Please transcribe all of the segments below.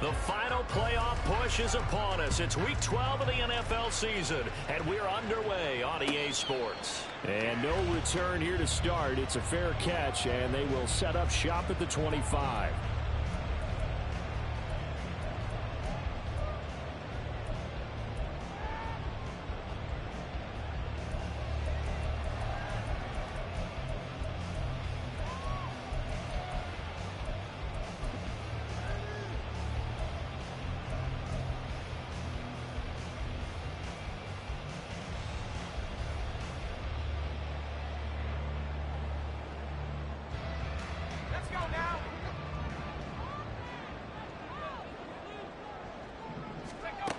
The final playoff push is upon us. It's Week 12 of the NFL season, and we're underway on EA Sports. And no return here to start. It's a fair catch, and they will set up shop at the 25.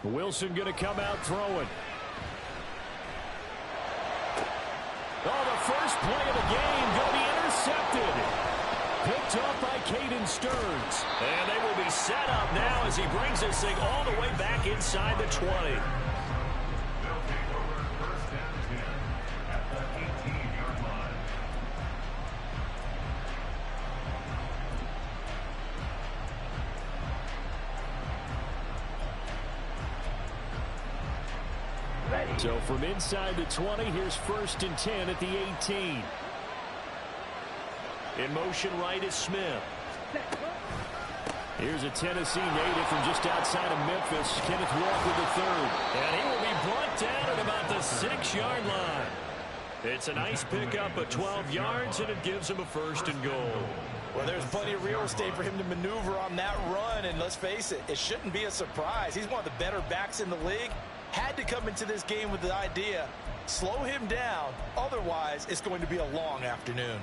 Wilson going to come out throwing. Oh, the first play of the game going to be intercepted. Picked off by Caden Stearns. And they will be set up now as he brings this thing all the way back inside the 20. So from inside the 20, here's 1st and 10 at the 18. In motion right is Smith. Here's a Tennessee native from just outside of Memphis, Kenneth Walker III. And he will be brought down at about the 6-yard line. It's a nice pickup of 12 yards, and it gives him a 1st and goal. Well, there's plenty of real estate for him to maneuver on that run, and let's face it, it shouldn't be a surprise. He's one of the better backs in the league. Had to come into this game with the idea, slow him down, otherwise it's going to be a long afternoon.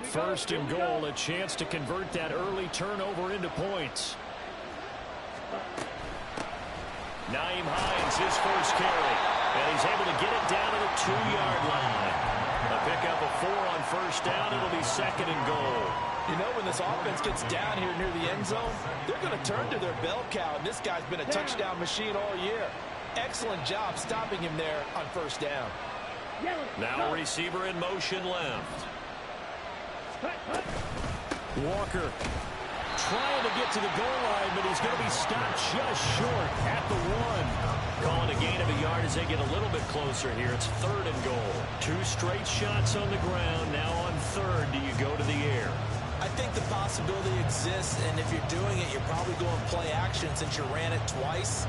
First and goal, a chance to convert that early turnover into points. Naeem Hines, his first carry, and he's able to get it down to the 2-yard line. A pickup of 4 on first down. It'll be 2nd and goal. You know, when this offense gets down here near the end zone, they're going to turn to their bell cow, and this guy's been a touchdown machine all year. Excellent job stopping him there on first down. Now a receiver in motion left. Walker trying to get to the goal line, but he's going to be stopped just short at the 1. Calling a gain of a yard as they get a little bit closer here. It's 3rd and goal. 2 straight shots on the ground. Now on 3rd, do you go to the air? I think the possibility exists, and if you're doing it, you're probably going play action since you ran it twice.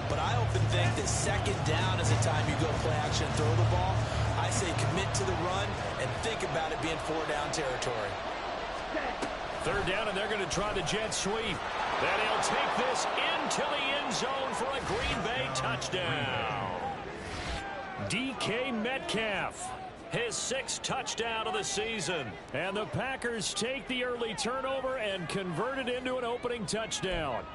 But I often think that 2nd down is the time you go play action and throw the ball. I say commit to the run and think about it being 4-down territory. 3rd down, and they're going to try the jet sweep. And he'll take this into the end zone for a Green Bay touchdown. DK Metcalf, his 6th touchdown of the season. And the Packers take the early turnover and convert it into an opening touchdown.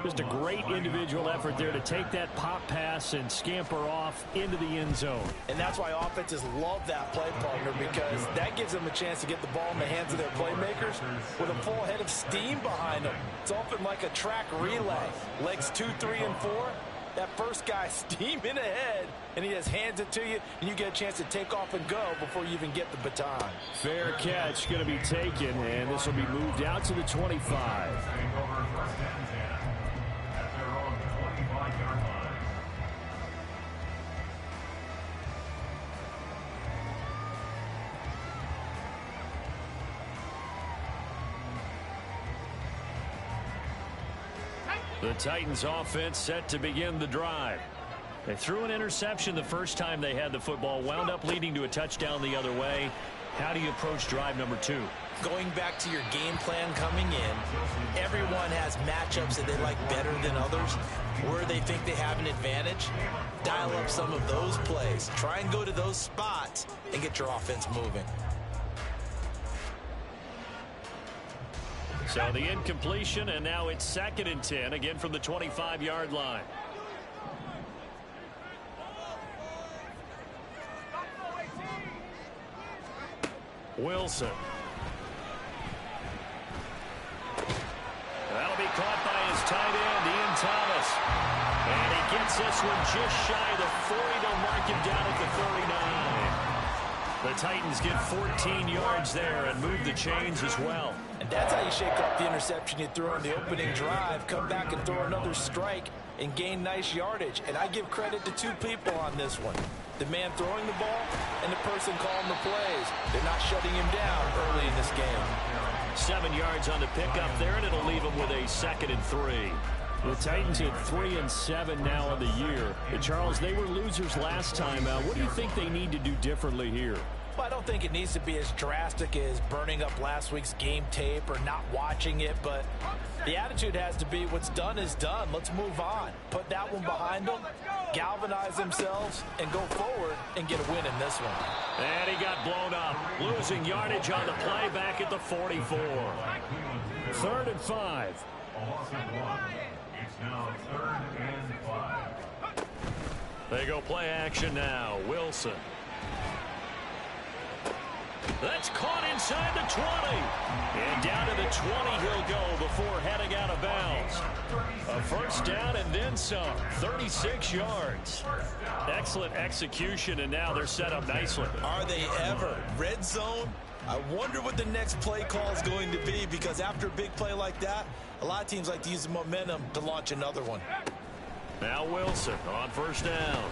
Just a great individual effort there to take that pop pass and scamper off into the end zone. And that's why offenses love that play partner, because that gives them a chance to get the ball in the hands of their playmakers with a full head of steam behind them. It's often like a track relay. Legs 2, 3, and 4. That first guy steaming ahead, and he just hands it to you, and you get a chance to take off and go before you even get the baton. Fair catch going to be taken, and this will be moved out to the 25. The Titans offense set to begin the drive. They threw an interception the first time they had the football, wound up leading to a touchdown the other way. How do you approach drive number 2? Going back to your game plan coming in, everyone has matchups that they like better than others, where they think they have an advantage. Dial up some of those plays. Try and go to those spots and get your offense moving. So the incompletion, and now it's 2nd and 10, again from the 25-yard line. Wilson. That'll be caught by his tight end, Ian Thomas. And he gets this one just shy of the 40. They'll mark him down at the 39. The Titans get 14 yards there and move the chains as well. And that's how you shake off the interception you threw on the opening drive. Come back and throw another strike and gain nice yardage. And I give credit to two people on this one. The man throwing the ball and the person calling the plays. They're not shutting him down early in this game. 7 yards on the pickup there, and it'll leave him with a 2nd and 3. The Titans at 3-7 now on the year. And Charles, they were losers last time. What do you think they need to do differently here? Well, I don't think it needs to be as drastic as burning up last week's game tape or not watching it, but the attitude has to be what's done is done. Let's move on. Put that one behind them, galvanize themselves, and go forward and get a win in this one. And he got blown up. Losing yardage on the play back at the 44. 3rd and 5. It's now 3rd and 5. They go play action now. Wilson. That's caught inside the 20. And down to the 20 he'll go before heading out of bounds. A first down and then some. 36 yards. Excellent execution, and now they're set up nicely. Are they ever? Red zone? I wonder what the next play call is going to be, because after a big play like that, a lot of teams like to use the momentum to launch another one. Now Wilson on first down.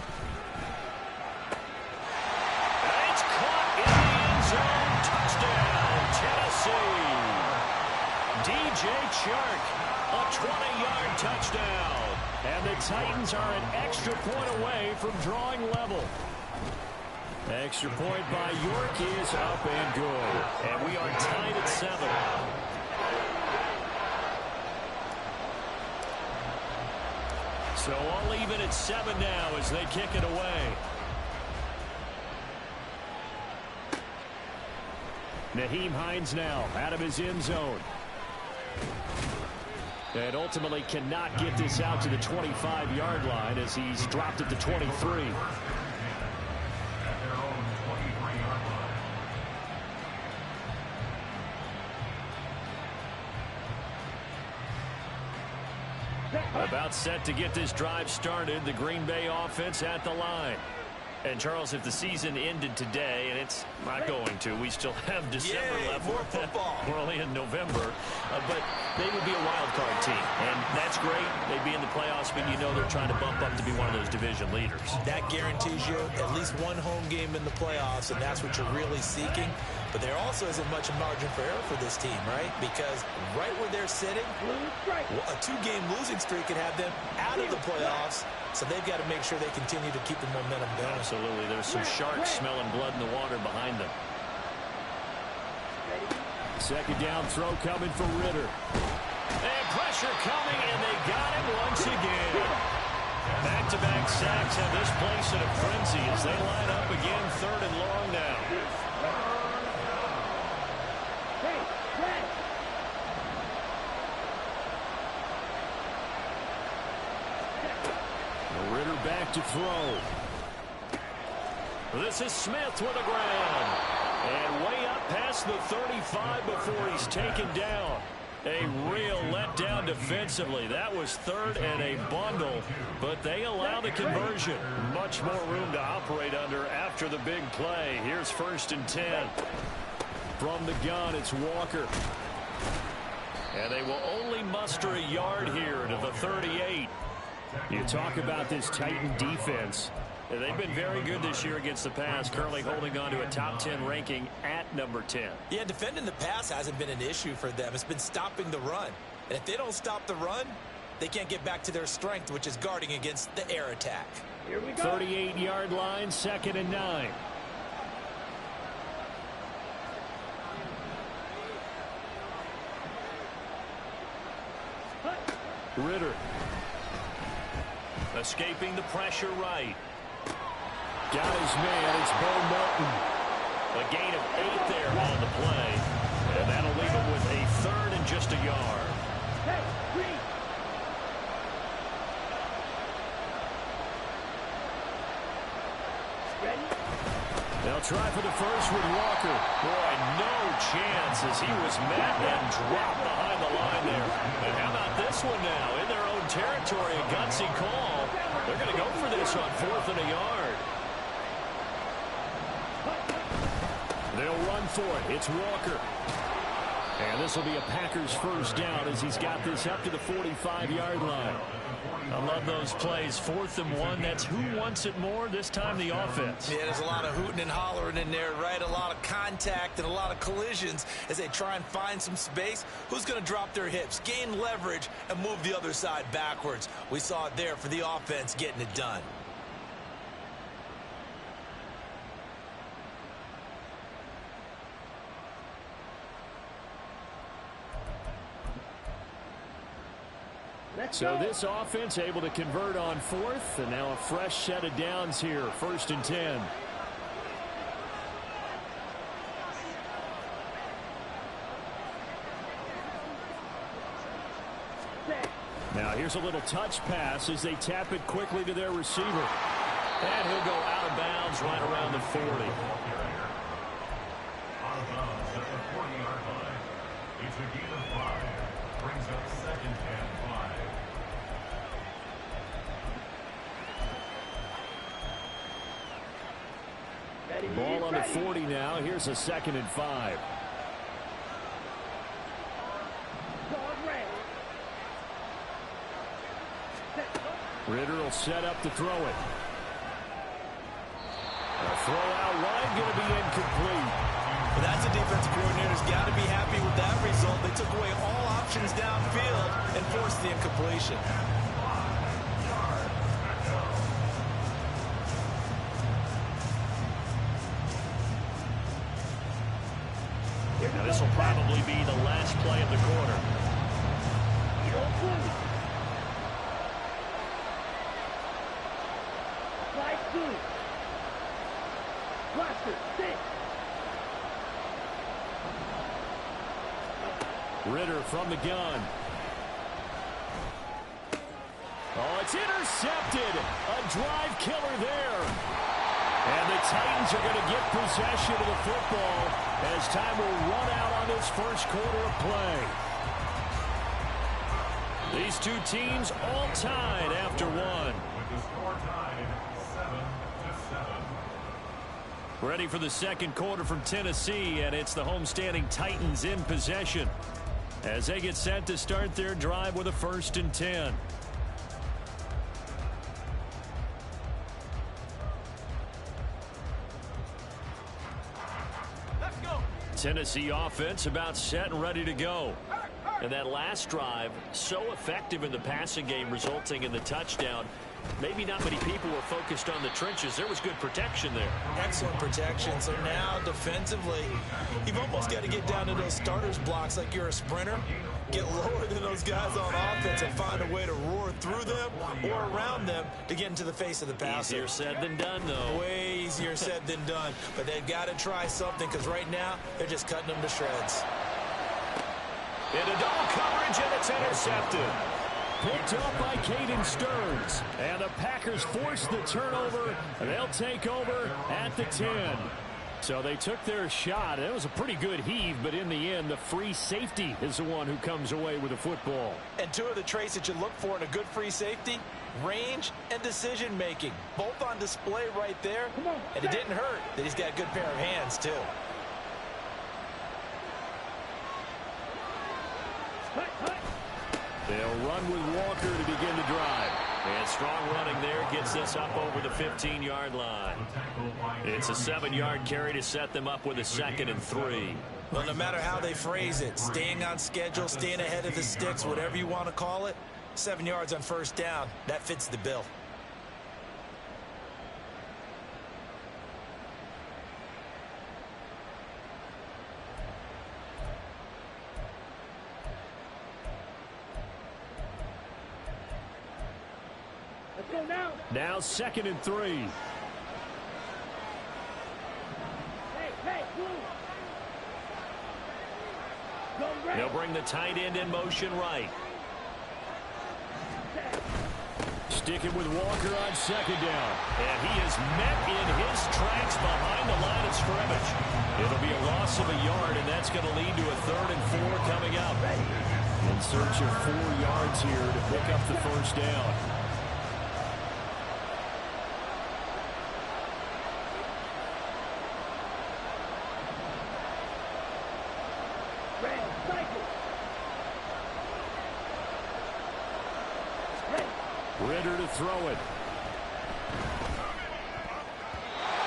It's caught in the end zone. Touchdown, Tennessee. DJ Chark, a 20-yard touchdown. And the Titans are an extra point away from drawing level. Extra point by York is up and good. And we are tied at 7. So all even at 7 now as they kick it away. Nyheim Hines now out of his end zone. And ultimately cannot get this out to the 25-yard line as he's dropped it to 23. About set to get this drive started. The Green Bay offense at the line. And, Charles, if the season ended today, and it's not going to, we still have December left. More football. We're only in November. But they would be a wild card team. And that's great. They'd be in the playoffs, but you know they're trying to bump up to be one of those division leaders. That guarantees you at least one home game in the playoffs, and that's what you're really seeking. But there also isn't much margin for error for this team, right? Because right where they're sitting, a 2-game losing streak could have them out of the playoffs. So they've got to make sure they continue to keep the momentum going. Absolutely. There's some sharks smelling blood in the water behind them. 2nd down throw coming for Ritter. And pressure coming, and they got him once again. Back-to-back sacks have this place in a frenzy as they line up again, 3rd and long now. Ritter back to throw. This is Smith with a ground. And way up past the 35 before he's taken down. A real letdown defensively. That was 3rd and a bundle, but they allow the conversion. Much more room to operate under after the big play. Here's 1st and 10. From the gun, it's Walker. And they will only muster a yard here to the 38. You talk about this Titan defense. They've been very good this year against the pass, currently holding on to a top 10 ranking at number 10. Yeah, defending the pass hasn't been an issue for them. It's been stopping the run. And if they don't stop the run, they can't get back to their strength, which is guarding against the air attack. Here we go. 38-yard line, 2nd and 9. Ritter. Escaping the pressure right. Got his man. It's Bo Melton. A gain of 8 there on the play. And that'll leave him with a 3rd and just a yard. They'll try for the first with Walker. Boy, no chance as he was met and dropped behind the line there. And how about this one now? In their own territory, a gutsy call. They're going to go for this on 4th and a yard. They'll run for it. It's Walker. And this will be a Packers first down as he's got this up to the 45-yard line. I love those plays. 4th and 1. That's who wants it more. This time the offense. Yeah, there's a lot of hooting and hollering in there, right? A lot of contact and a lot of collisions as they try and find some space. Who's going to drop their hips, gain leverage, and move the other side backwards? We saw it there for the offense getting it done. So this offense able to convert on 4th, and now a fresh set of downs here, 1st and 10. Now here's a little touch pass as they tap it quickly to their receiver. And he'll go out of bounds right around the 40. Out of bounds at the 40-yard line. It's a gain of 5. Brings up 2nd and 5. Ball on the 40 now. Here's a 2nd and 5. Ridder will set up to throw it. A throw out wide, going to be incomplete. Well, that's a defensive coordinator's got to be happy with that result. They took away all options downfield and forced the incompletion. Now this will probably be the last play of the quarter. Ridder from the gun. Oh, it's intercepted. A drive killer there. And the Titans are going to get possession of the football as time will run out on this first quarter of play. These two teams all tied after one. With the score tied 7-7. Ready for the second quarter from Tennessee, and it's the homestanding Titans in possession as they get set to start their drive with a 1st and 10. Tennessee offense about set and ready to go. And that last drive, so effective in the passing game, resulting in the touchdown. Maybe not many people were focused on the trenches. There was good protection there. Excellent protection. So now defensively, you've almost got to get down to those starters blocks like you're a sprinter. Get lower than those guys on offense and find a way to roar through them or around them to get into the face of the passer. Easier said than done, though. Way easier said than done. But they've got to try something because right now they're just cutting them to shreds. Into double coverage, and it's intercepted. Picked up by Caden Stearns. And the Packers force the turnover, and they'll take over at the 10. So they took their shot. It was a pretty good heave, but in the end, the free safety is the one who comes away with the football. And two of the traits that you look for in a good free safety, range and decision-making. Both on display right there. And it didn't hurt that he's got a good pair of hands, too. They'll run with Walker to begin the drive. And strong running there gets this up over the 15-yard line. It's a 7-yard carry to set them up with a 2nd and 3. Well, no matter how they phrase it, staying on schedule, staying ahead of the sticks, whatever you want to call it, 7 yards on first down, that fits the bill. Now 2nd and 3. They'll bring the tight end in motion right. Sticking with Walker on 2nd down. And he is met in his tracks behind the line of scrimmage. It'll be a loss of a yard, and that's going to lead to a 3rd and 4 coming up. In search of 4 yards here to pick up the first down. Ritter to throw it.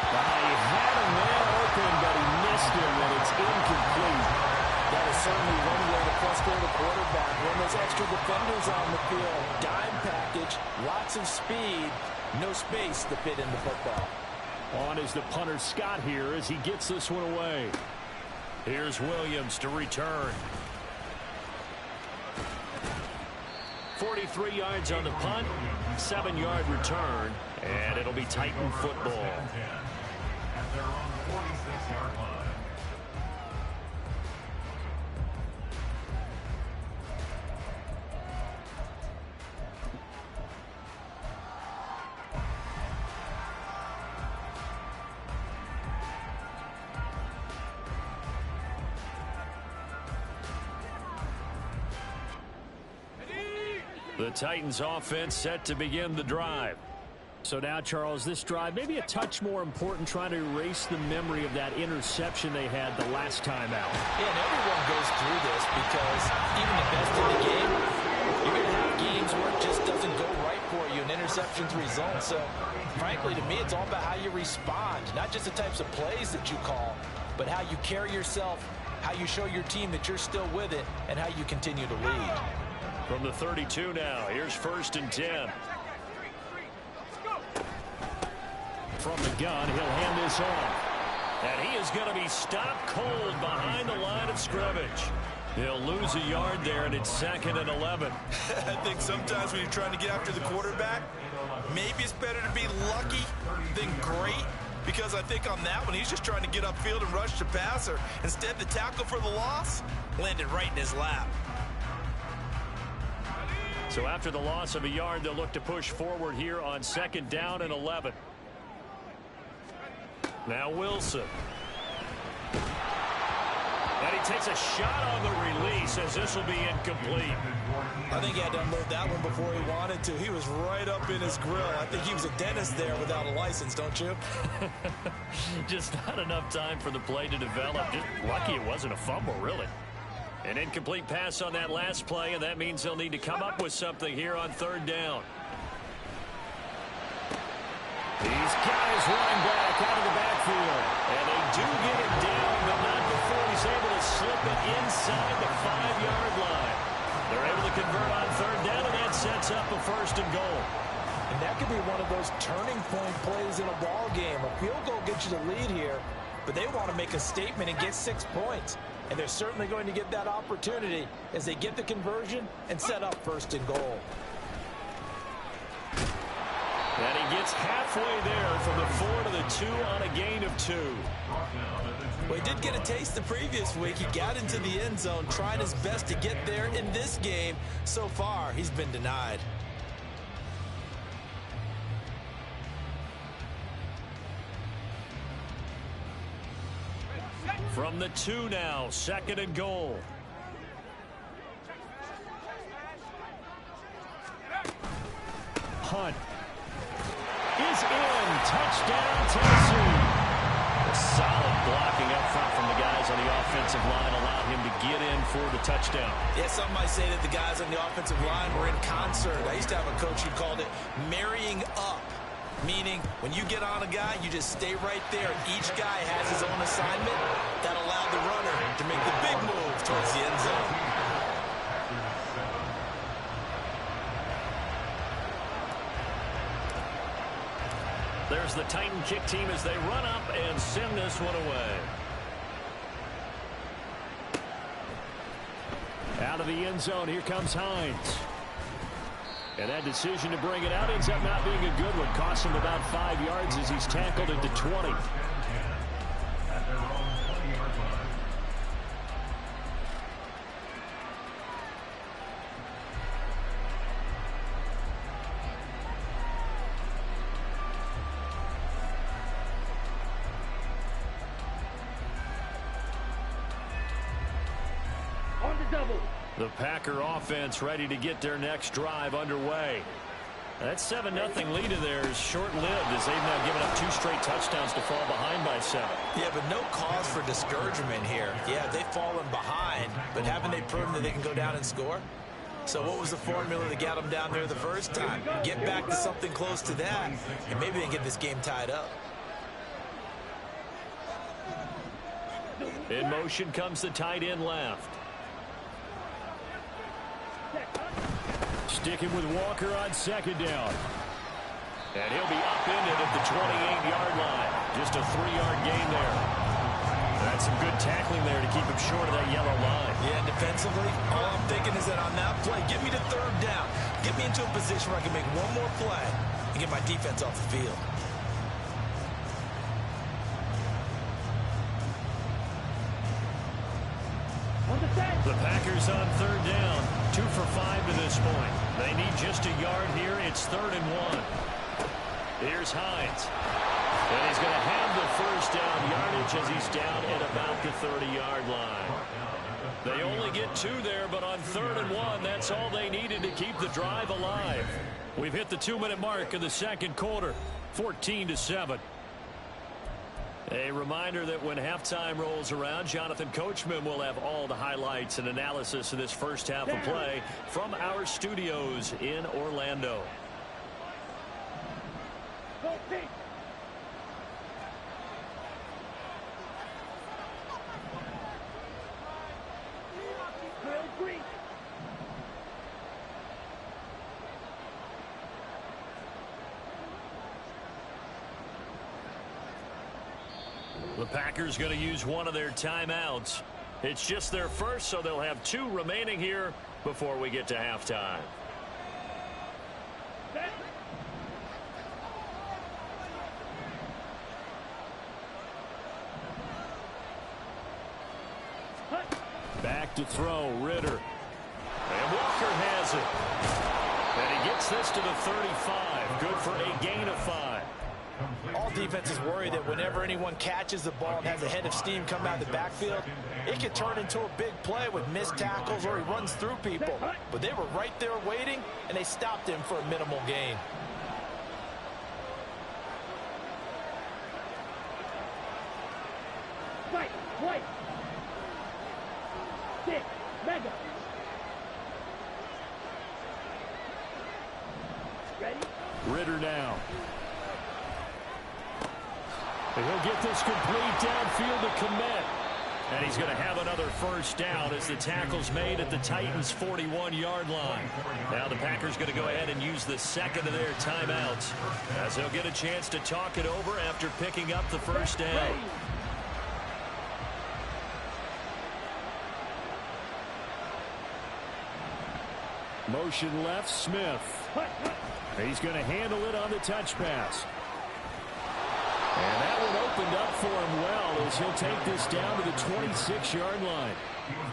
He had a man open, but he missed him, and it's incomplete. That is certainly one way to frustrate a quarterback when there's extra defenders on the field. Dime package, lots of speed, no space to fit in the football. On is the punter Scott here as he gets this one away. Here's Williams to return. 43 yards on the punt, 7-yard return, and it'll be Titan football. At their own 46-yard line. The Titans offense set to begin the drive. So now, Charles, this drive maybe a touch more important, trying to erase the memory of that interception they had the last time out. Yeah, and everyone goes through this because even the best in the game, you're going to have games where it just doesn't go right for you and interceptions result. So, frankly, to me, it's all about how you respond, not just the types of plays that you call, but how you carry yourself, how you show your team that you're still with it, and how you continue to lead. From the 32 now, here's 1st and 10. From the gun, he'll hand this off. And he is going to be stopped cold behind the line of scrimmage. He'll lose a yard there, and it's 2nd and 11. I think sometimes when you're trying to get after the quarterback, maybe it's better to be lucky than great. Because I think on that one, he's just trying to get upfield and rush the passer. Instead, the tackle for the loss landed right in his lap. So after the loss of a yard, they'll look to push forward here on 2nd down and 11. Now Wilson. And he takes a shot on the release as this will be incomplete. I think he had to unload that one before he wanted to. He was right up in his grill. I think he was a dentist there without a license, don't you? Just not enough time for the play to develop. Just lucky it wasn't a fumble, really. An incomplete pass on that last play, and that means they'll need to come up with something here on 3rd down. He's got his running back out of the backfield. And they do get him down, but not before he's able to slip it inside the 5-yard line. They're able to convert on 3rd down, and that sets up a 1st and goal. And that could be one of those turning point plays in a ball game. A field goal gets you the lead here, but they want to make a statement and get 6 points. And they're certainly going to get that opportunity as they get the conversion and set up 1st and goal. And he gets halfway there from the 4 to the 2 on a gain of 2. Well, he did get a taste the previous week. He got into the end zone, trying his best to get there in this game. So far, he's been denied. From the 2 now, 2nd and goal. Hunt is in. Touchdown, Tennessee. Solid blocking up front from the guys on the offensive line allowed him to get in for the touchdown. Yeah, some might say that the guys on the offensive line were in concert. I used to have a coach who called it marrying up, meaning when you get on a guy, you just stay right there. Each guy has his own assignment that allowed the runner to make the big move towards the end zone. There's the Titan kick team as they run up and send this one away. Out of the end zone, here comes Hines. And that decision to bring it out ends up not being a good one. Costs him about 5 yards as he's tackled at the 20. At their own 20-yard line. The Packer offense ready to get their next drive underway. That 7-0 lead of theirs is short-lived as they've now given up 2 straight touchdowns to fall behind by 7. Yeah, but no cause for discouragement here. Yeah, they've fallen behind, but haven't they proven that they can go down and score? So what was the formula that got them down there the first time? Get back to something close to that, and maybe they can get this game tied up. In motion comes the tight end left. Sticking with Walker on second down. And he'll be upended at the 28-yard line. Just a 3-yard gain there. That's some good tackling there to keep him short of that yellow line. Yeah, and defensively, all I'm thinking is that on that play, get me to third down. Get me into a position where I can make one more play and get my defense off the field. The Packers on third down. 2 for 5 to this point. They need just a yard here. It's 3rd and 1. Here's Hines. And he's going to have the first down yardage as he's down at about the 30-yard line. They only get 2 there, but on 3rd and 1, that's all they needed to keep the drive alive. We've hit the 2-minute mark of the second quarter. 14-7. A reminder that when halftime rolls around, Jonathan Coachman will have all the highlights and analysis of this first half of play from our studios in Orlando. The Packers going to use one of their timeouts. It's just their first, so they'll have 2 remaining here before we get to halftime. Back to throw, Ritter. And Walker has it. And he gets this to the 35. Good for a gain of 5. All defenses worry that whenever anyone catches the ball and has a head of steam come out of the backfield, it can turn into a big play with missed tackles or he runs through people. But they were right there waiting, and they stopped him for a minimal gain. White. 6. Mega. Ready? Ritter now. And he'll get this complete downfield to commit. And he's going to have another first down as the tackle's made at the Titans' 41-yard line. Now the Packers going to go ahead and use the second of their timeouts as they'll get a chance to talk it over after picking up the first down. Motion left, Smith. He's going to handle it on the touch pass. And that one opened up for him well as he'll take this down to the 26-yard line.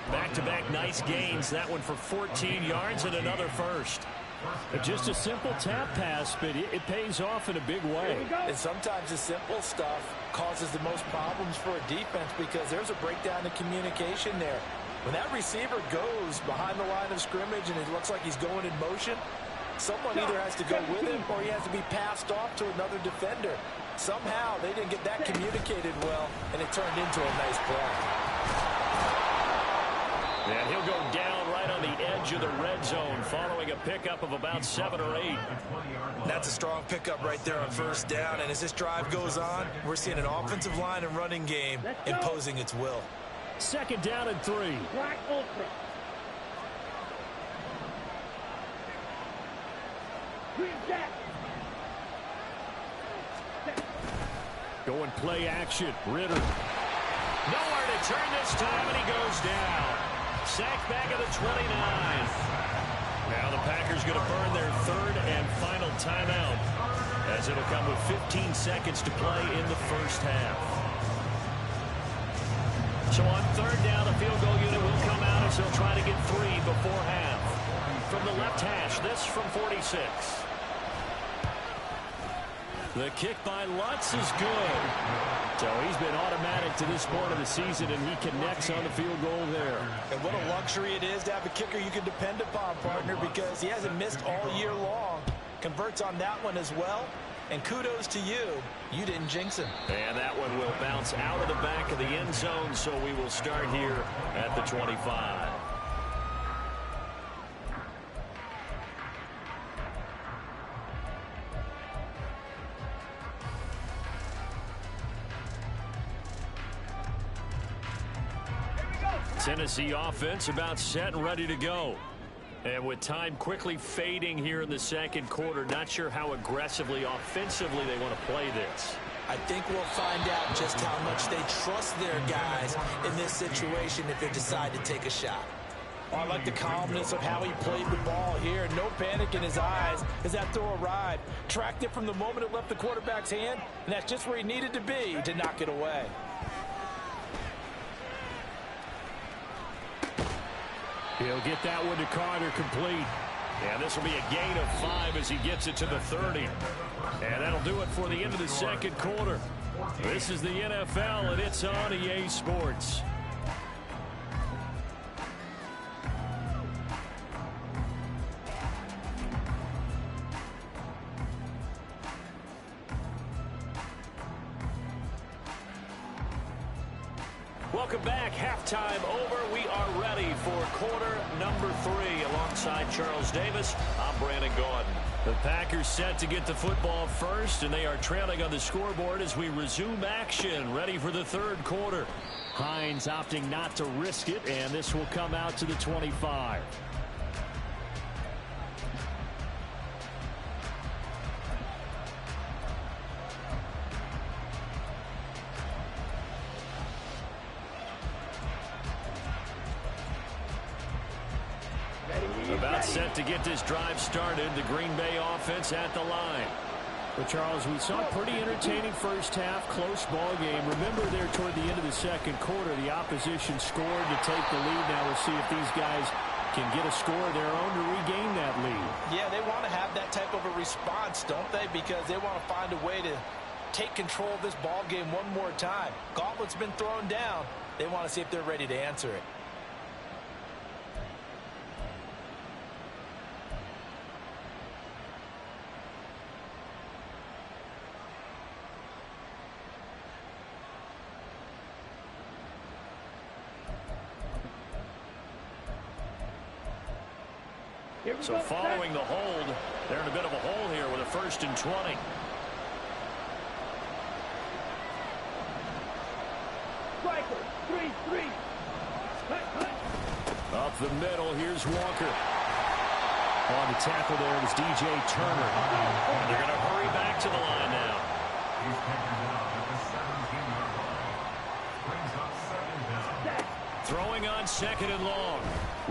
Back-to-back nice gains. That one for 14 yards and another first. Just a simple tap pass, but it pays off in a big way. And sometimes the simple stuff causes the most problems for a defense because there's a breakdown in communication there. When that receiver goes behind the line of scrimmage and it looks like he's going in motion, someone either has to go with him or he has to be passed off to another defender. Somehow they didn't get that communicated well, and it turned into a nice play. And he'll go down right on the edge of the red zone following a pickup of about 7 or 8. That's a strong pickup right there on first down, and as this drive goes on, we're seeing an offensive line and running game imposing its will. 2nd down and 3. Black Ultra. Green Jack. Going play action. Ritter. Nowhere to turn this time, and he goes down. Sacked back at the 29. Now the Packers going to burn their 3rd and final timeout as it'll come with 15 seconds to play in the first half. So on 3rd down, the field goal unit will come out as they'll try to get 3 before half. From the left hash, this from 46. The kick by Lutz is good. So he's been automatic to this point of the season, and he connects on the field goal there. And what a luxury it is to have a kicker you can depend upon, partner, because he hasn't missed all year long. Converts on that one as well. And kudos to you. You didn't jinx him. And that one will bounce out of the back of the end zone, so we will start here at the 25. Tennessee offense about set and ready to go. And with time quickly fading here in the second quarter, not sure how aggressively, offensively they want to play this. I think we'll find out just how much they trust their guys in this situation if they decide to take a shot. Oh, I like the calmness of how he played the ball here. No panic in his eyes as that throw arrived. Tracked it from the moment it left the quarterback's hand, and that's just where he needed to be to knock it away. He'll get that one to Carter complete. And this will be a gain of 5 as he gets it to the 30. And that'll do it for the end of the second quarter. This is the NFL, and it's on EA Sports. Welcome back. Halftime over. We are ready for quarter number 3. Alongside Charles Davis, I'm Brandon Gaudin. The Packers set to get the football first, and they are trailing on the scoreboard as we resume action, ready for the third quarter. Hines opting not to risk it, and this will come out to the 25. About set to get this drive started. The Green Bay offense at the line. Well, Charles, we saw a pretty entertaining first half, close ball game. Remember there toward the end of the second quarter, the opposition scored to take the lead. Now we'll see if these guys can get a score of their own to regain that lead. Yeah, they want to have that type of a response, don't they? Because they want to find a way to take control of this ball game one more time. Gauntlet's been thrown down. They want to see if they're ready to answer it. So following the hold, they're in a bit of a hole here with a 1st and 20. Striker, 3-3. Up the middle, here's Walker. On the tackle there was DJ Turner. And they're going to hurry back to the line now. He's taken down at the 17-yard line. Brings up 2nd down. Throwing on 2nd and long.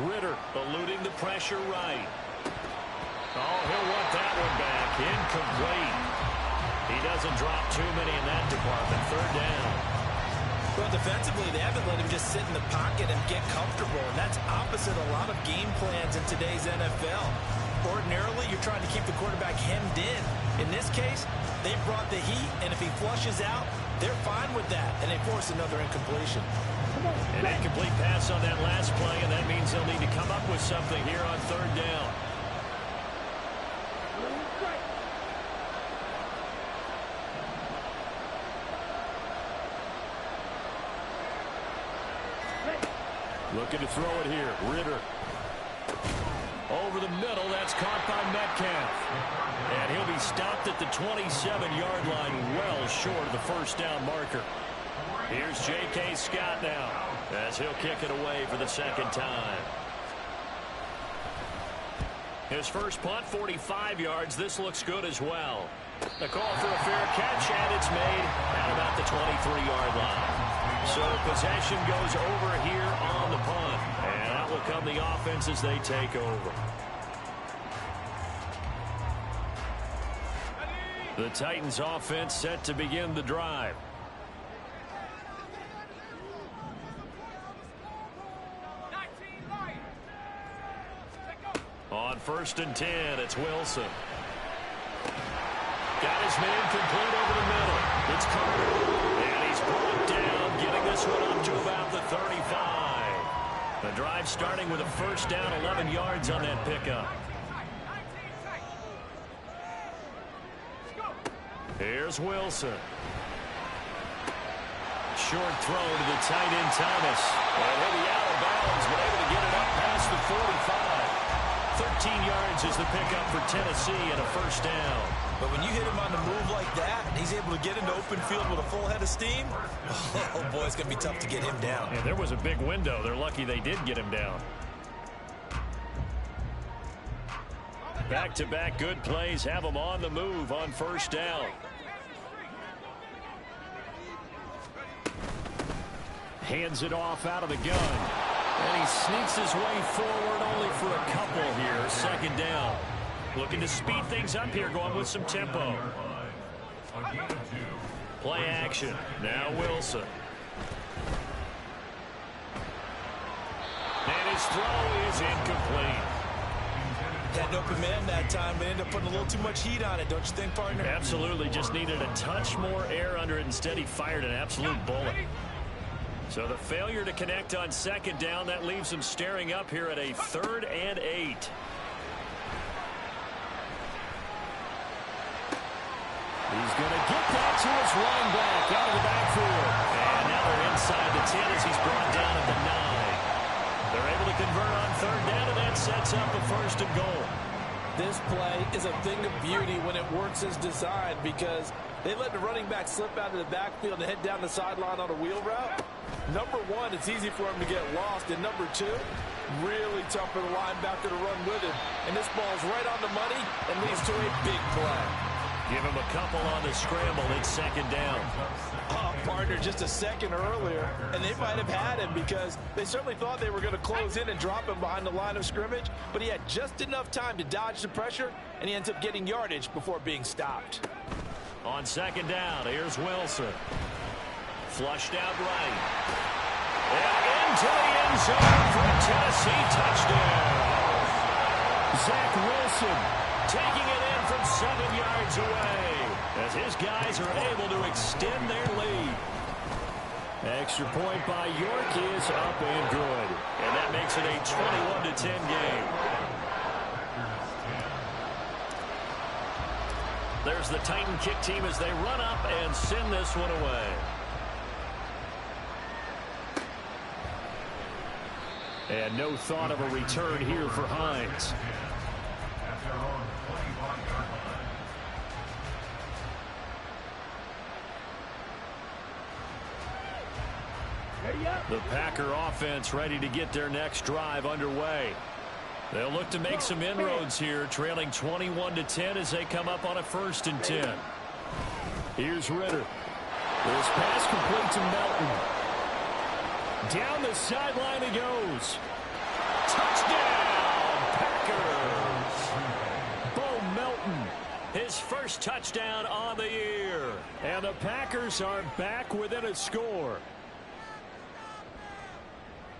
Ritter eluding the pressure right. Oh, he'll want that one back. Incomplete. He doesn't drop too many in that department. 3rd down. Well, defensively, they haven't let him just sit in the pocket and get comfortable, and that's opposite a lot of game plans in today's NFL. Ordinarily, you're trying to keep the quarterback hemmed in. In this case, they brought the heat, and if he flushes out, they're fine with that, and they force another incompletion. An incomplete pass on that last play, and that means they'll need to come up with something here on 3rd down. Looking to throw it here. Ritter. Over the middle. That's caught by Metcalf. And he'll be stopped at the 27-yard line, well short of the 1st down marker. Here's J.K. Scott now as he'll kick it away for the 2nd time. His first punt, 45 yards. This looks good as well. The call for a fair catch, and it's made at about the 23-yard line. So possession goes over here on the punt. And out will come the offense as they take over. The Titans offense set to begin the drive. On 1st and 10, it's Wilson. Got his man complete over the middle. It's Carter. And he's brought down, getting this one up to about the 35. The drive starting with a 1st down, 11 yards on that pickup. Here's Wilson. Short throw to the tight end, Thomas. And he'll be out of bounds, but able to get it up past the 45. 13 yards is the pickup for Tennessee and a 1st down. But when you hit him on the move like that, and he's able to get into open field with a full head of steam, oh boy, it's going to be tough to get him down. Yeah, there was a big window. They're lucky they did get him down. Back-to-back good plays have him on the move on first down. Hands it off out of the gun. And he sneaks his way forward only for a couple here. Second down. Looking to speed things up here, going with some tempo. Play action. Now Wilson. And his throw is incomplete. Had an open man that time, but ended up putting a little too much heat on it, don't you think, partner? Absolutely. Just needed a touch more air under it. Instead, he fired an absolute bullet. So the failure to connect on second down, that leaves him staring up here at a 3rd and 8. He's going to get that to his running back out of the backfield. And now they're inside the 10 as he's brought down at the 9. They're able to convert on 3rd down, and that sets up a 1st and goal. This play is a thing of beauty when it works as designed because they let the running back slip out of the backfield and head down the sideline on a wheel route. Number one, it's easy for him to get lost. And number two, really tough for the linebacker to run with him. And this ball's right on the money and leads to a big play. Give him a couple on the scramble. It's second down. Partner, just a second earlier, and they might have had him because they certainly thought they were going to close in and drop him behind the line of scrimmage, but he had just enough time to dodge the pressure, and he ends up getting yardage before being stopped. On second down, here's Wilson. Flushed out right. And into the end zone for a Tennessee touchdown. Zach Wilson taking it in from 7 yards away as his guys are able to extend their lead. Extra point by York is up and good. And that makes it a 21-10 game. There's the Titan kick team as they run up and send this one away. And no thought of a return here for Hines. The Packer offense ready to get their next drive underway. They'll look to make some inroads here, trailing 21-10 as they come up on a 1st and 10. Here's Ritter. This pass complete to Melton. Down the sideline he goes. Touchdown, Packers! Bo Melton, his first touchdown on the year. And the Packers are back within a score.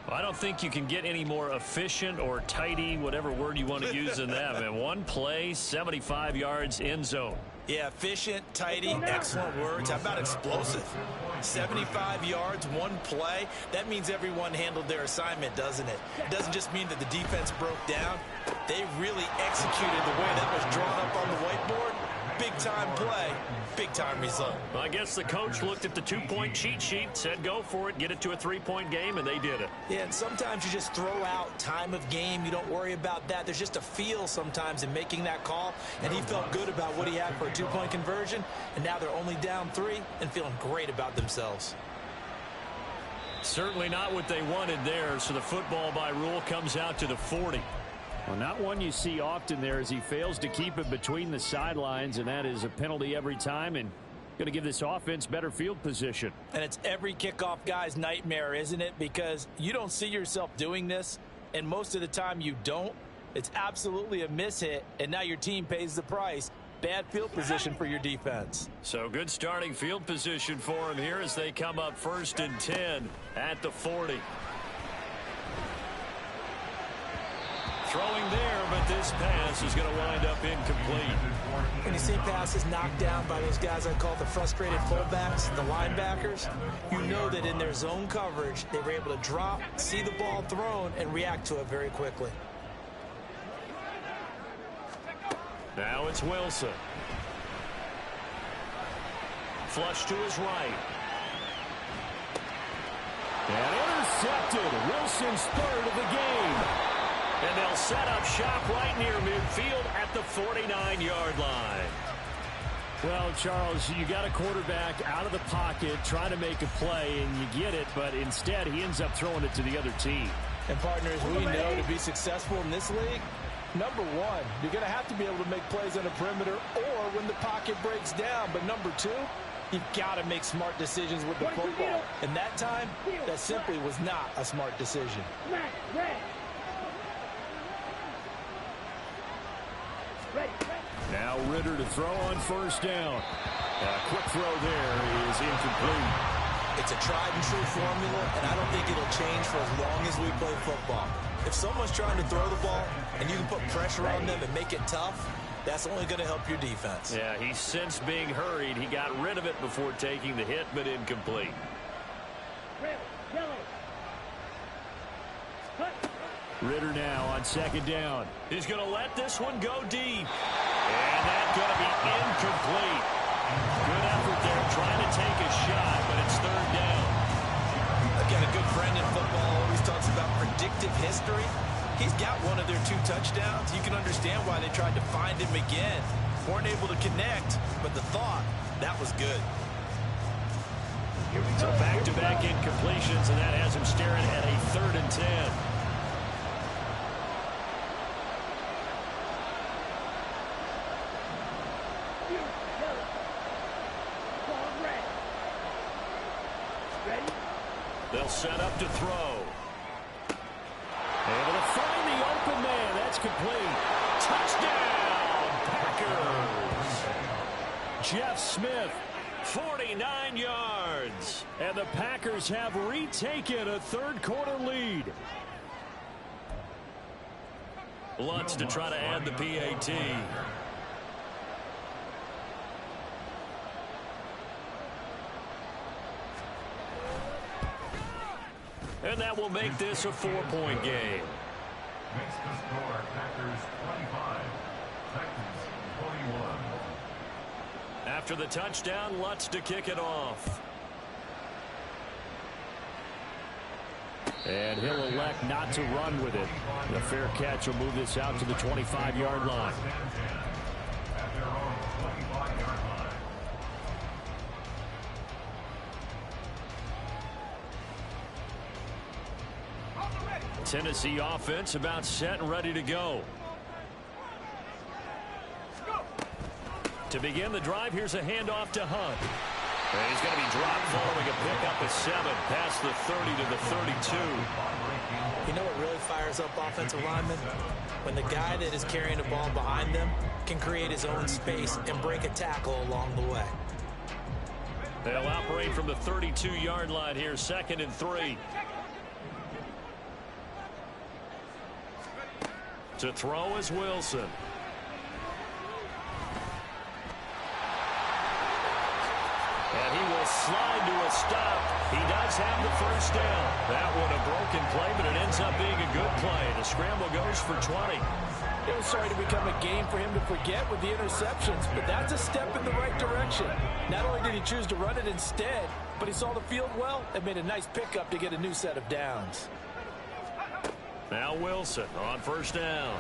I don't think you can get any more efficient or tidy, whatever word you want to use in that. Man, one play, 75 yards, end zone. Yeah, efficient, tidy, excellent words. How about explosive? 75 yards, one play. That means everyone handled their assignment, doesn't it? It doesn't just mean that the defense broke down. They really executed the way that was drawn up on the whiteboard. Big-time play, big-time result. Well, I guess the coach looked at the 2-point cheat sheet, said go for it, get it to a 3-point game, and they did it. Yeah, and sometimes you just throw out time of game. You don't worry about that. There's just a feel sometimes in making that call, and he felt good about what he had for a 2-point conversion, and now they're only down 3 and feeling great about themselves. Certainly not what they wanted there, so the football by rule comes out to the 40. Well, not one you see often there as he fails to keep it between the sidelines, and that is a penalty every time and going to give this offense better field position. And it's every kickoff guy's nightmare, isn't it? Because you don't see yourself doing this, and most of the time you don't. It's absolutely a mishit, and now your team pays the price. Bad field position for your defense. So good starting field position for him here as they come up 1st and 10 at the 40. Throwing there, but this pass is going to wind up incomplete. When you see passes knocked down by those guys I call the frustrated fullbacks, the linebackers, you know that in their zone coverage, they were able to drop, see the ball thrown, and react to it very quickly. Now it's Wilson. Flush to his right. And intercepted. Wilson's 3rd of the game. And they'll set up shop right near midfield at the 49-yard line. Well, Charles, you got a quarterback out of the pocket trying to make a play, and you get it, but instead he ends up throwing it to the other team. And partners, we know to be successful in this league, number one, you're going to have to be able to make plays on the perimeter or when the pocket breaks down. But number two, you've got to make smart decisions with the football. And that time, that simply was not a smart decision. Now Ritter to throw on first down. A quick throw there is incomplete. It's a tried and true formula, and I don't think it'll change for as long as we play football. If someone's trying to throw the ball and you can put pressure on them and make it tough, that's only going to help your defense. Yeah, he's since being hurried. He got rid of it before taking the hit, but incomplete. Ritter now on second down. He's going to let this one go deep. And that's going to be incomplete. Good effort there trying to take a shot, but it's third down. Again, a good friend in football always talks about predictive history. He's got one of their 2 touchdowns. You can understand why they tried to find him again. Weren't able to connect, but the thought, that was good. So back-to-back incompletions, and that has him staring at a 3rd and 10. They'll set up to throw. Able to find the open man. That's complete. Touchdown, Packers. Jeff Smith. 49 yards. And the Packers have retaken a third-quarter lead. Lutz to try to add the PAT. And that will make this a 4-point game. Makes the score Packers 25, Titans 21. After the touchdown, Lutz to kick it off. And he'll elect not to run with it. The fair catch will move this out to the 25-yard line. At their own 25-yard line. Tennessee offense about set and ready to go. To begin the drive, here's a handoff to Hunt. And he's going to be dropped following a pickup of 7 past the 30 to the 32. You know what really fires up offensive linemen? When the guy that is carrying the ball behind them can create his own space and break a tackle along the way. They'll operate from the 32-yard line here, 2nd and 3. To throw is Wilson. And he will slide to a stop. He does have the first down. That one a broken play, but it ends up being a good play. The scramble goes for 20. It was starting to become a game for him to forget with the interceptions, but that's a step in the right direction. Not only did he choose to run it instead, but he saw the field well and made a nice pickup to get a new set of downs. Now Wilson on first down.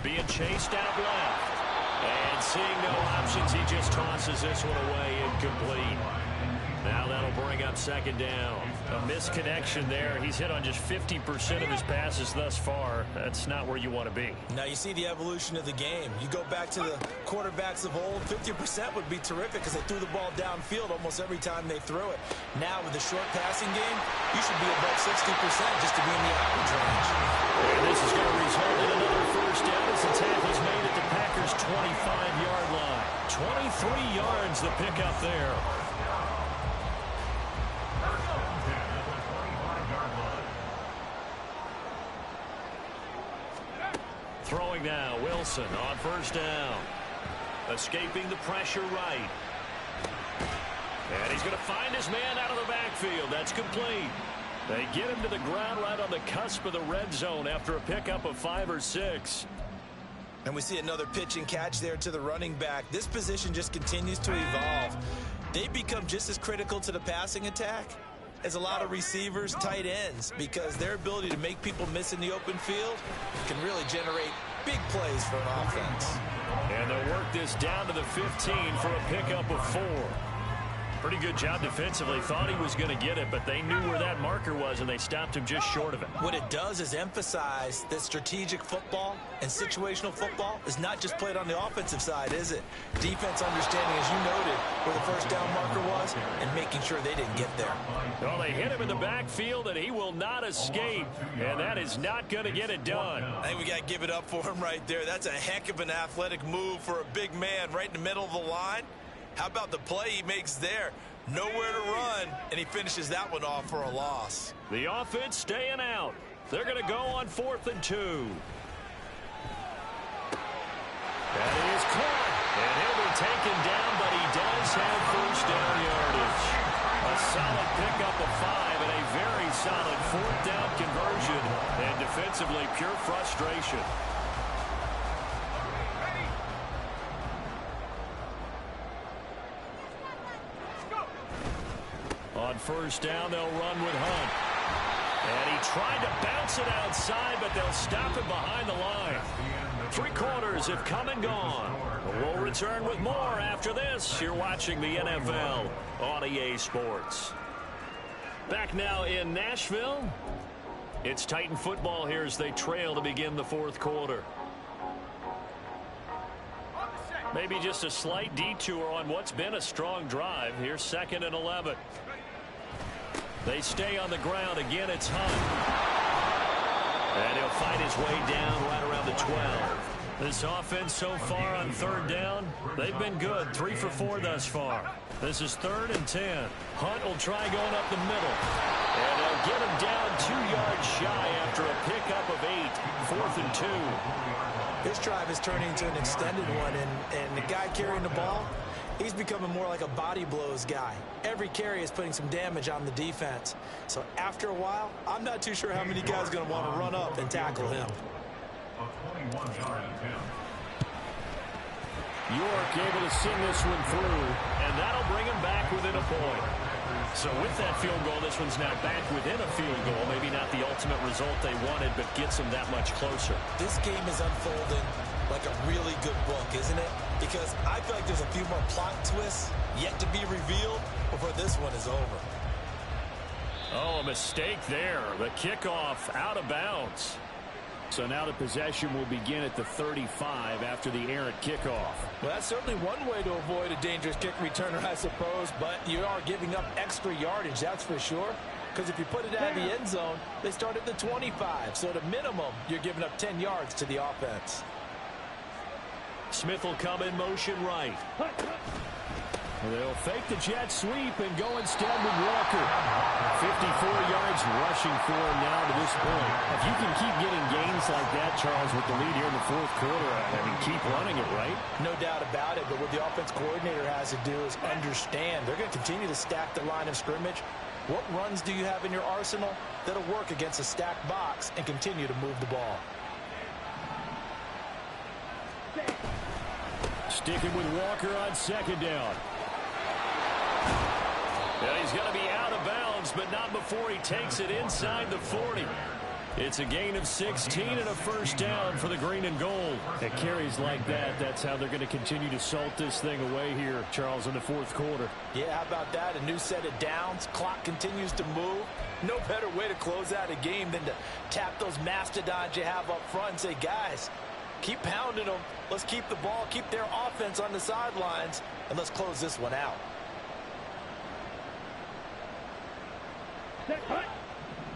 Being chased out left. And seeing no options, he just tosses this one away, incomplete. Now that'll bring up 2nd down. A misconnection there. He's hit on just 50% of his passes thus far. That's not where you want to be. Now you see the evolution of the game. You go back to the quarterbacks of old, 50% would be terrific because they threw the ball downfield almost every time they threw it. Now with the short passing game, you should be above 60% just to be in the average range. And this is going to result in another first down as the tackle's made at the Packers' 25-yard line. 23 yards the pickup there. Throwing now, Wilson on first down. Escaping the pressure right. And he's going to find his man out of the backfield. That's complete. They get him to the ground right on the cusp of the red zone after a pickup of 5 or 6. And we see another pitch and catch there to the running back. This position just continues to evolve. They become just as critical to the passing attack as a lot of receivers, tight ends, because their ability to make people miss in the open field can really generate big plays for an offense. And they'll work this down to the 15 for a pickup of 4. Pretty good job defensively. Thought he was going to get it, but they knew where that marker was, and they stopped him just short of it. What it does is emphasize that strategic football and situational football is not just played on the offensive side, is it? Defense understanding, as you noted, where the first down marker was and making sure they didn't get there. Well, they hit him in the backfield, and he will not escape, and that is not going to get it done. I think we got to give it up for him right there. That's a heck of an athletic move for a big man right in the middle of the line. How about the play he makes there? Nowhere to run, and he finishes that one off for a loss. The offense staying out. They're going to go on 4th and 2. That is caught, and he'll be taken down, but he does have first down yardage. A solid pickup of 5 and a very solid 4th down conversion, and defensively pure frustration. On first down, they'll run with Hunt. And he tried to bounce it outside, but they'll stop him behind the line. 3 quarters have come and gone. We'll return with more after this. You're watching the NFL on EA Sports. Back now in Nashville. It's Titan football here as they trail to begin the 4th quarter. Maybe just a slight detour on what's been a strong drive. Here's 2nd and 11. They stay on the ground. Again, it's Hunt. And he'll fight his way down right around the 12. This offense so far on 3rd down, they've been good. 3 for 4 thus far. This is 3rd and 10. Hunt will try going up the middle. And they'll get him down 2 yards shy after a pickup of 8. 4th and 2. This drive is turning into an extended one, and the guy carrying the ball, he's becoming more like a body blows guy. Every carry is putting some damage on the defense. So after a while, I'm not too sure how many guys are going to want to run up and tackle him. York able to send this one through, and that'll bring him back within a point. So with that field goal, this one's now back within a field goal. Maybe not the ultimate result they wanted, but gets them that much closer. This game is unfolding like a really good book, isn't it? Because I feel like there's a few more plot twists yet to be revealed before this one is over. Oh, a mistake there. The kickoff out of bounds. So now the possession will begin at the 35 after the errant kickoff. Well, that's certainly one way to avoid a dangerous kick returner, I suppose, but you are giving up extra yardage, that's for sure. Because if you put it out of the end zone, they start at the 25. So at a minimum, you're giving up 10 yards to the offense. Smith will come in motion right. They'll fake the jet sweep and go instead with Walker. 54 yards rushing for him now to this point. If you can keep getting gains like that, Charles, with the lead here in the 4th quarter, I mean, keep running it, right? No doubt about it, but what the offense coordinator has to do is understand they're going to continue to stack the line of scrimmage. What runs do you have in your arsenal that'll work against a stacked box and continue to move the ball? Sticking with Walker on 2nd down. Yeah, he's going to be out of bounds, but not before he takes it inside the 40. It's a gain of 16 and a first down for the green and gold. At carries like that, that's how they're going to continue to salt this thing away here, Charles, in the 4th quarter. Yeah, how about that? A new set of downs. Clock continues to move. No better way to close out a game than to tap those mastodons you have up front and say, guys, keep pounding them. Let's keep the ball, keep their offense on the sidelines, and let's close this one out.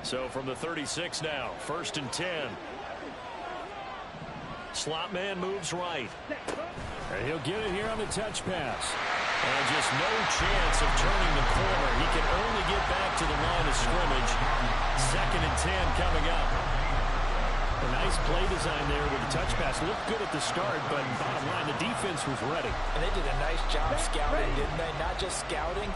So from the 36 now, 1st and 10. Slot man moves right. And he'll get it here on the touch pass. And just no chance of turning the corner. He can only get back to the line of scrimmage. 2nd and 10 coming up. A nice play design there with the touch pass. Looked good at the start, but bottom line, the defense was ready. And they did a nice job scouting, didn't they? Not just scouting,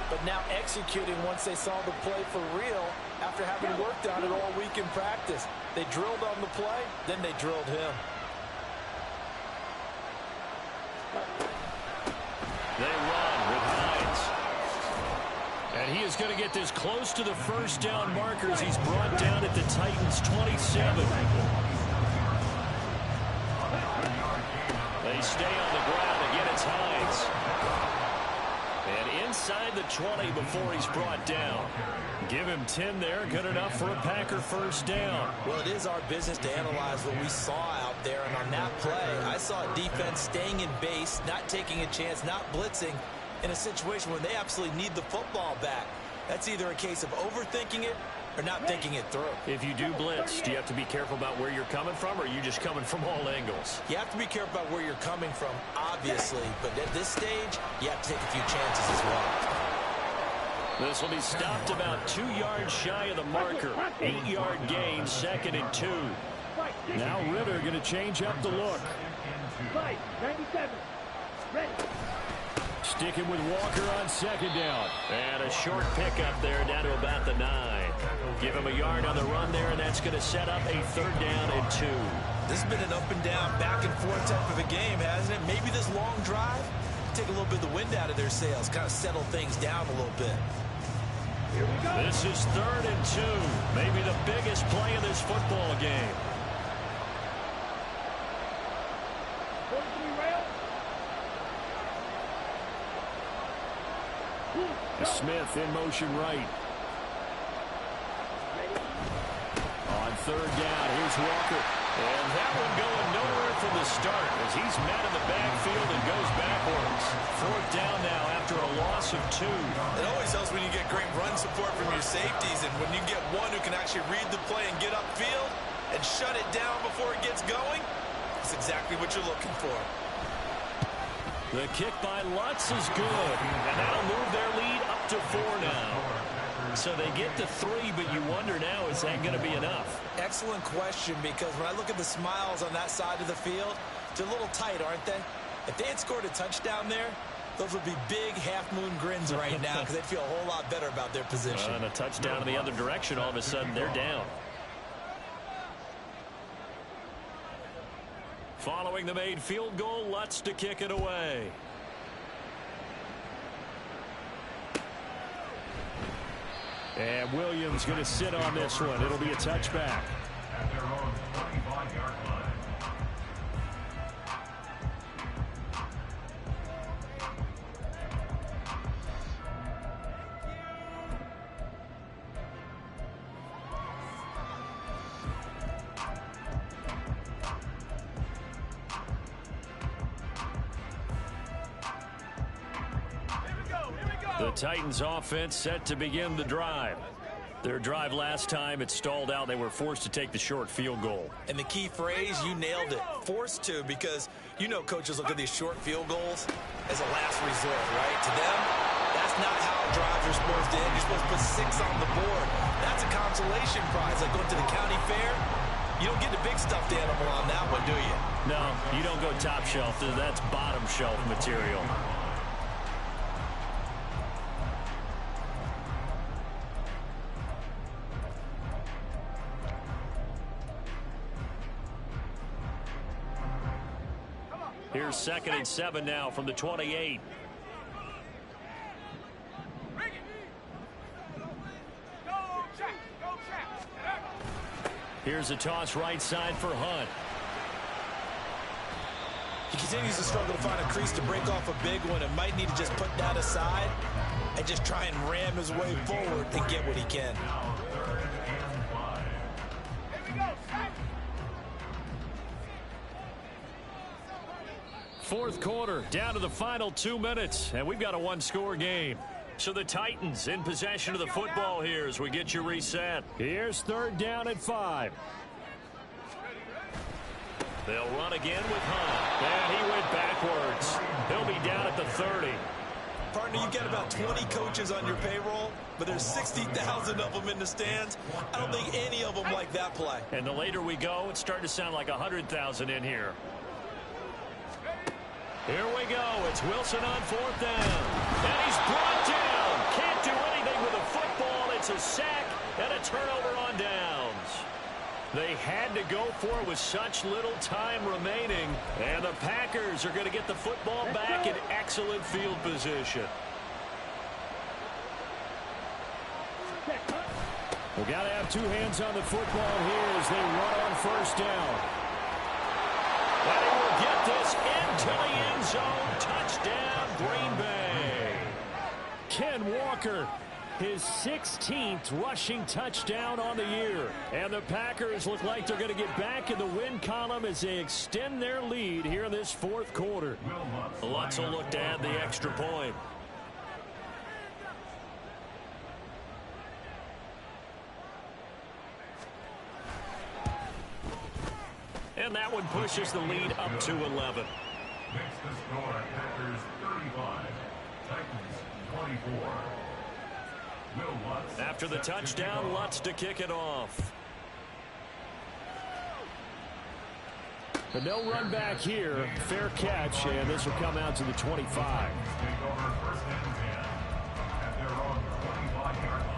but now executing once they saw the play for real after having worked on it all week in practice. They drilled on the play, then they drilled him. They run with Hines. And he is going to get this close to the first down markers. He's brought down at the Titans' 27. They They stay on the ground. Again, it's Hines. And inside the 20 before he's brought down. Give him 10 there. Good enough for a Packer first down. Well, it is our business to analyze what we saw out there. And on that play, I saw a defense staying in base, not taking a chance, not blitzing in a situation where they absolutely need the football back. That's either a case of overthinking it or not thinking it through. If you do blitz, do you have to be careful about where you're coming from, or are you just coming from all angles? You have to be careful about where you're coming from, obviously. But at this stage, you have to take a few chances as well. This will be stopped about 2 yards shy of the marker. 8-yard gain, 2nd and 2. Now Ritter going to change up the look. 97. Ready. Sticking with Walker on 2nd down. And a short pickup there down to about the 9. Give him a yard on the run there, and that's going to set up a 3rd down and 2. This has been an up and down, back and forth type of a game, hasn't it? Maybe this long drive, take a little bit of the wind out of their sails, kind of settle things down a little bit. Here we go. This is 3rd and 2. Maybe the biggest play of this football game. 43 rail. Smith in motion right. On 3rd down, here's Walker. And that one going nowhere from the start as he's met in the backfield and goes backwards. 4th down now after a loss of 2. It always helps when you get great run support from your safeties, and when you get one who can actually read the play and get upfield and shut it down before it gets going, that's exactly what you're looking for. The kick by Lutz is good, and that'll move their lead up to 4 now. So they get to 3, but you wonder now, is that going to be enough? Excellent question, because when I look at the smiles on that side of the field, they're a little tight, aren't they? If they had scored a touchdown there, those would be big half-moon grins right now because they'd feel a whole lot better about their position. And a touchdown in the other direction, all of a sudden they're down. Following the made field goal, Lutz to kick it away. And Williams going to sit on this one. It'll be a touchback. At their own 25-yard line. The Titans offense set to begin the drive. Their drive last time, it stalled out. They were forced to take the short field goal. And the key phrase, you nailed it, forced to, because you know coaches look at these short field goals as a last resort, right? To them, that's not how drives are supposed to end. You're supposed to put 6 on the board. That's a consolation prize, like going to the county fair. You don't get the big stuffed animal on that one, do you? No, you don't go top shelf. That's bottom shelf material. Here's 2nd and 7 now from the 28. Here's a toss right side for Hunt. He continues to struggle to find a crease to break off a big one, and might need to just put that aside and just try and ram his way forward and get what he can. Fourth quarter, down to the final 2 minutes, and we've got a 1-score game. So the Titans in possession of the football here as we get you reset. Here's 3rd down at 5. They'll run again with Hunt. And he went backwards. He'll be down at the 30. Partner, you get about 20 coaches on your payroll, but there's 60,000 of them in the stands. I don't think any of them like that play. And the later we go, it's starting to sound like 100,000 in here. Here we go. It's Wilson on 4th down. And he's brought down. Can't do anything with a football. It's a sack and a turnover on downs. They had to go for it with such little time remaining. And the Packers are going to get the football back in excellent field position. We've got to have 2 hands on the football here as they run on 1st down. And he will get get this into the end zone. Touchdown, Green Bay. Ken Walker, his 16th rushing touchdown on the year. And the Packers look like they're going to get back in the win column as they extend their lead here in this fourth quarter. Lutz will look to add the extra point. And that one pushes the lead up to 11. Makes the score Packers 35, Titans 24. Will Lutz. After the touchdown, Lutz to kick it off. But no run back here. Fair catch, and this will come out to the 25. Take over first and 10 at their own 25-yard line.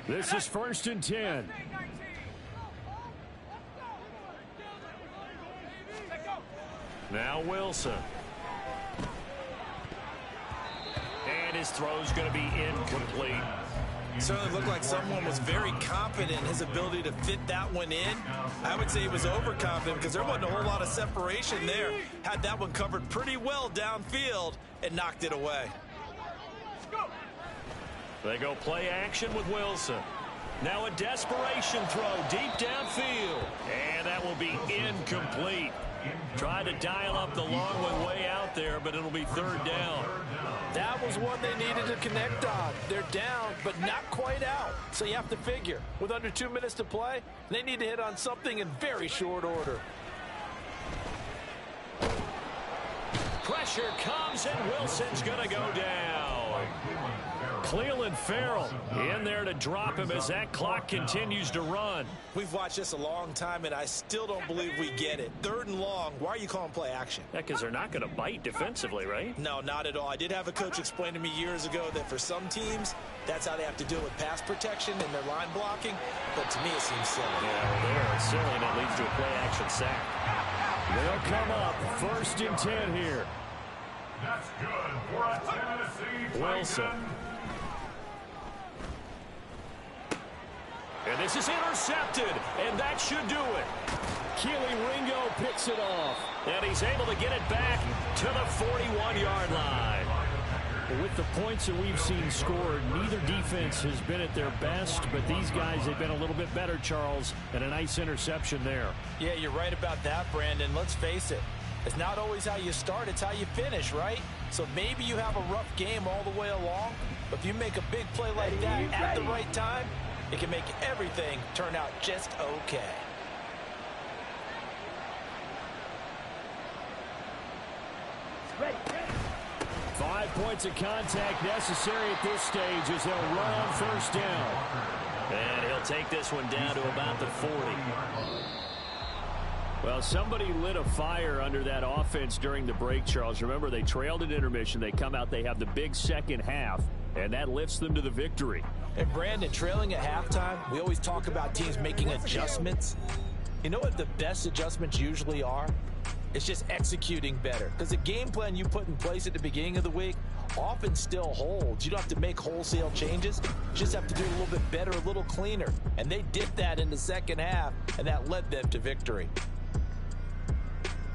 This is 1st and 10. Now Wilson. And his throw's going to be incomplete. Certainly looked like someone was very confident in his ability to fit that one in. I would say he was overconfident because there wasn't a whole lot of separation there. Had that one covered pretty well downfield and knocked it away. They go play action with Wilson. Now a desperation throw deep downfield. And that will be incomplete. Tried to dial up the long one way out there, but it'll be 3rd down. That was one they needed to connect on. They're down, but not quite out. So you have to figure, with under 2 minutes to play, they need to hit on something in very short order. Pressure comes, and Wilson's going to go down. Clelin Ferrell in there to drop him as that clock continues to run. We've watched this a long time, and I still don't believe we get it. 3rd and long, why are you calling play action? Yeah, because they're not going to bite defensively, right? No, not at all. I did have a coach explain to me years ago that for some teams, that's how they have to deal with pass protection and their line blocking. But to me, it seems silly. Yeah, well, there it's silly, and it leads to a play action sack. They'll come up 1st and 10 here. That's good for a Tennessee Wilson. Titan. And this is intercepted, and that should do it. Keely Ringo picks it off. And he's able to get it back to the 41-yard line. With the points that we've seen scored, neither defense has been at their best, but these guys have been a little bit better, Charles, and a nice interception there. Yeah, you're right about that, Brandon. Let's face it. It's not always how you start, it's how you finish, right? So maybe you have a rough game all the way along, but if you make a big play like that at the right time, it can make everything turn out just okay. Ready. 5 points of contact necessary at this stage as they'll run on 1st down. And he'll take this one down to about the 40. Well, somebody lit a fire under that offense during the break, Charles. Remember, they trailed at intermission. They come out, they have the big second half, and that lifts them to the victory. And Brandon, trailing at halftime, we always talk about teams making adjustments. You know what the best adjustments usually are? It's just executing better. Because the game plan you put in place at the beginning of the week often still holds. You don't have to make wholesale changes. You just have to do it a little bit better, a little cleaner. And they did that in the second half, and that led them to victory.